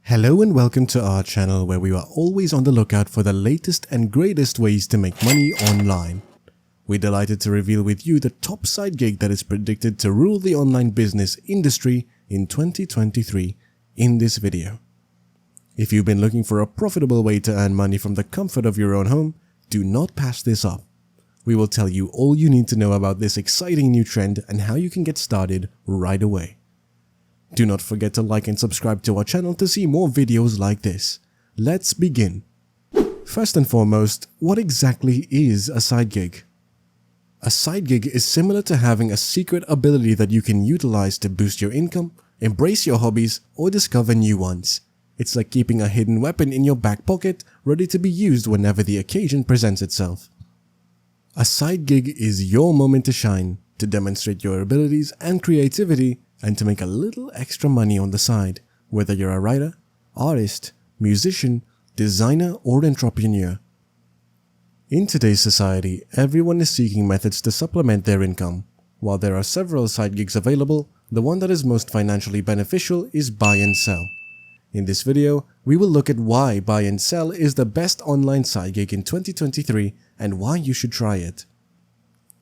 Hello and welcome to our channel where we are always on the lookout for the latest and greatest ways to make money online. We're delighted to reveal with you the top side gig that is predicted to rule the online business industry in 2023 in this video. If you've been looking for a profitable way to earn money from the comfort of your own home, do not pass this up. We will tell you all you need to know about this exciting new trend and how you can get started right away. Do not forget to like and subscribe to our channel to see more videos like this. Let's begin. First and foremost, what exactly is a side gig? A side gig is similar to having a secret ability that you can utilize to boost your income, embrace your hobbies, or discover new ones. It's like keeping a hidden weapon in your back pocket, ready to be used whenever the occasion presents itself. A side gig is your moment to shine, to demonstrate your abilities and creativity, and to make a little extra money on the side, whether you're a writer, artist, musician, designer, or entrepreneur. In today's society, everyone is seeking methods to supplement their income. While there are several side gigs available, the one that is most financially beneficial is buy and sell. In this video, we will look at why buy and sell is the best online side gig in 2023 and why you should try it.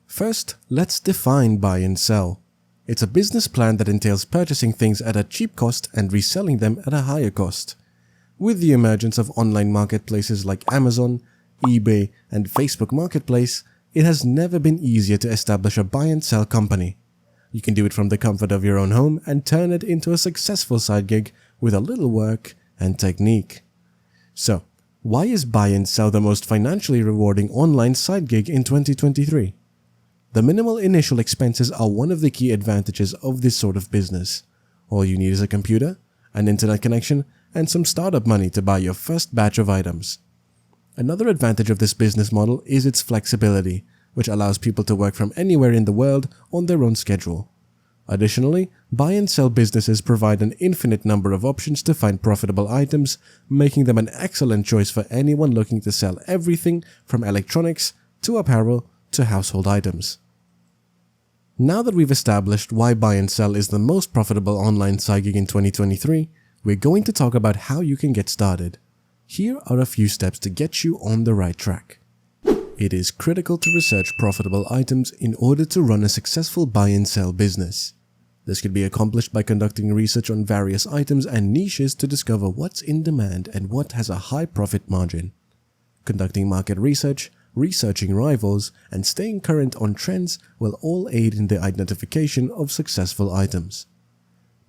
First, let's define buy and sell. It's a business plan that entails purchasing things at a cheap cost and reselling them at a higher cost. With the emergence of online marketplaces like Amazon, eBay, and Facebook Marketplace, it has never been easier to establish a buy and sell company. You can do it from the comfort of your own home and turn it into a successful side gig with a little work and technique. So, why is buy and sell the most financially rewarding online side gig in 2023? The minimal initial expenses are one of the key advantages of this sort of business. All you need is a computer, an internet connection, and some startup money to buy your first batch of items. Another advantage of this business model is its flexibility, which allows people to work from anywhere in the world on their own schedule. Additionally, buy and sell businesses provide an infinite number of options to find profitable items, making them an excellent choice for anyone looking to sell everything from electronics to apparel to household items. Now that we've established why buy and sell is the most profitable online side gig in 2023, we're going to talk about how you can get started. Here are a few steps to get you on the right track. It is critical to research profitable items in order to run a successful buy and sell business. This can be accomplished by conducting research on various items and niches to discover what's in demand and what has a high profit margin. Conducting market research, researching rivals, and staying current on trends will all aid in the identification of successful items.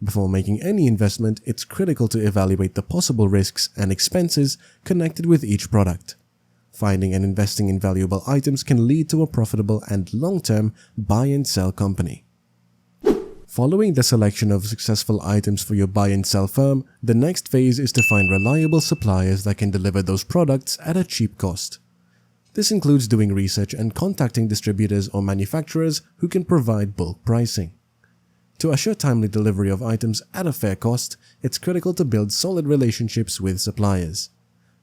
Before making any investment, it's critical to evaluate the possible risks and expenses connected with each product. Finding and investing in valuable items can lead to a profitable and long-term buy and sell company. Following the selection of successful items for your buy and sell firm, the next phase is to find reliable suppliers that can deliver those products at a cheap cost. This includes doing research and contacting distributors or manufacturers who can provide bulk pricing. To assure timely delivery of items at a fair cost, it's critical to build solid relationships with suppliers.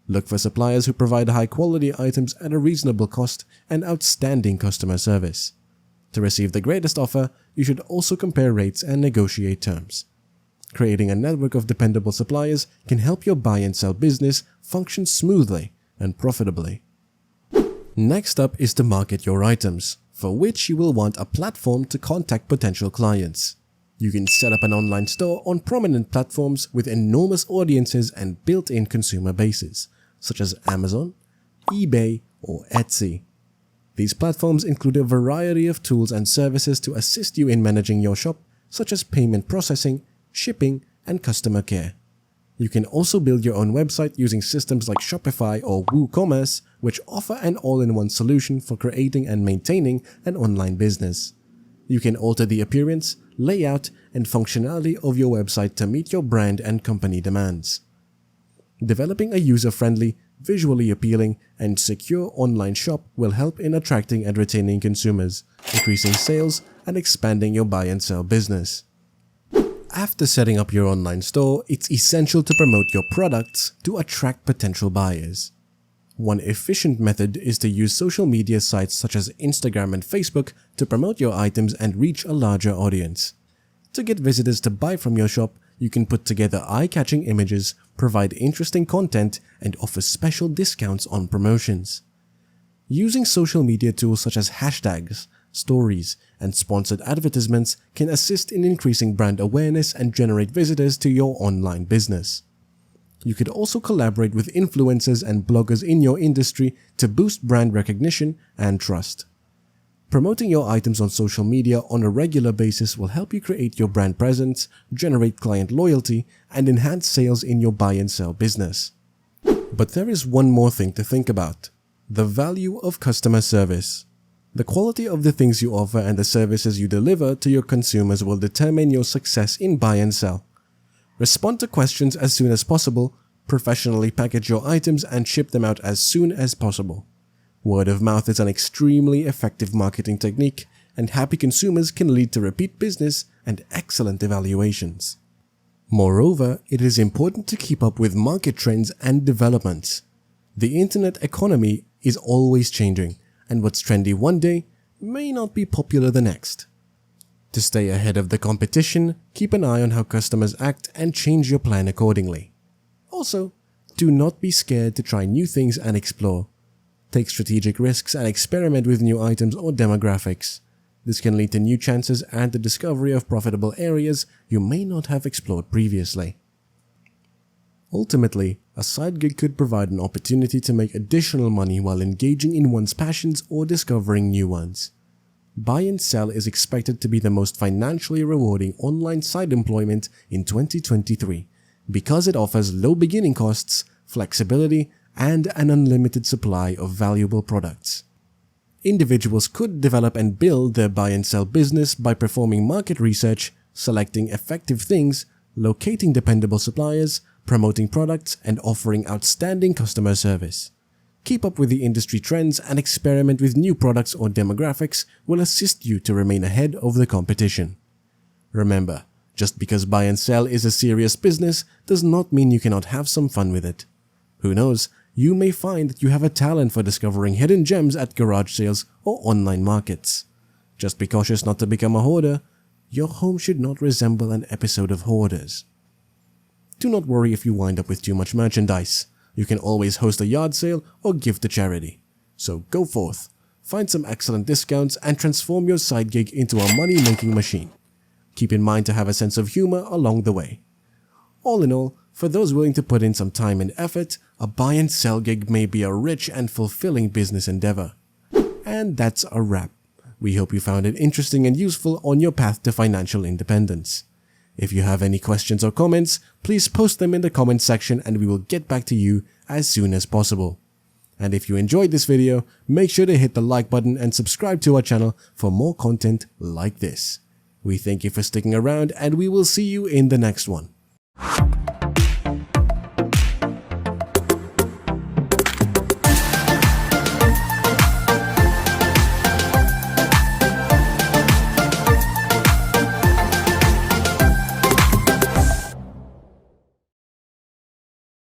Look for suppliers who provide high-quality items at a reasonable cost and outstanding customer service. To receive the greatest offer, you should also compare rates and negotiate terms. Creating a network of dependable suppliers can help your buy and sell business function smoothly and profitably. Next up is to market your items, for which you will want a platform to contact potential clients. You can set up an online store on prominent platforms with enormous audiences and built-in consumer bases, such as Amazon, eBay, or Etsy. These platforms include a variety of tools and services to assist you in managing your shop, such as payment processing, shipping, and customer care. You can also build your own website using systems like Shopify or WooCommerce, which offer an all-in-one solution for creating and maintaining an online business. You can alter the appearance, layout, and functionality of your website to meet your brand and company demands. Developing a user-friendly, visually appealing, and secure online shop will help in attracting and retaining consumers, increasing sales, and expanding your buy and sell business. After setting up your online store, it's essential to promote your products to attract potential buyers. One efficient method is to use social media sites such as Instagram and Facebook to promote your items and reach a larger audience. To get visitors to buy from your shop, you can put together eye-catching images, provide interesting content, and offer special discounts on promotions. Using social media tools such as hashtags, stories, and sponsored advertisements can assist in increasing brand awareness and generate visitors to your online business. You could also collaborate with influencers and bloggers in your industry to boost brand recognition and trust. Promoting your items on social media on a regular basis will help you create your brand presence, generate client loyalty, and enhance sales in your buy and sell business. But there is one more thing to think about: the value of customer service. The quality of the things you offer and the services you deliver to your consumers will determine your success in buy and sell. Respond to questions as soon as possible, professionally package your items, and ship them out as soon as possible. Word of mouth is an extremely effective marketing technique, and happy consumers can lead to repeat business and excellent evaluations. Moreover, it is important to keep up with market trends and developments. The internet economy is always changing, and what's trendy one day may not be popular the next. To stay ahead of the competition, keep an eye on how customers act and change your plan accordingly. Also, do not be scared to try new things and explore. Take strategic risks and experiment with new items or demographics. This can lead to new chances and the discovery of profitable areas you may not have explored previously. Ultimately, a side gig could provide an opportunity to make additional money while engaging in one's passions or discovering new ones. Buy and sell is expected to be the most financially rewarding online side employment in 2023 because it offers low beginning costs, flexibility, and an unlimited supply of valuable products. Individuals could develop and build their buy and sell business by performing market research, selecting effective things, locating dependable suppliers, promoting products, and offering outstanding customer service. Keep up with the industry trends and experiment with new products or demographics will assist you to remain ahead of the competition. Remember, just because buy and sell is a serious business does not mean you cannot have some fun with it. Who knows, you may find that you have a talent for discovering hidden gems at garage sales or online markets. Just be cautious not to become a hoarder. Your home should not resemble an episode of Hoarders. Do not worry if you wind up with too much merchandise. You can always host a yard sale or give to charity. So go forth, find some excellent discounts, and transform your side gig into a money-making machine. Keep in mind to have a sense of humor along the way. All in all, for those willing to put in some time and effort, a buy and sell gig may be a rich and fulfilling business endeavor. And that's a wrap. We hope you found it interesting and useful on your path to financial independence. If you have any questions or comments, please post them in the comment section and we will get back to you as soon as possible. And if you enjoyed this video, make sure to hit the like button and subscribe to our channel for more content like this. We thank you for sticking around and we will see you in the next one.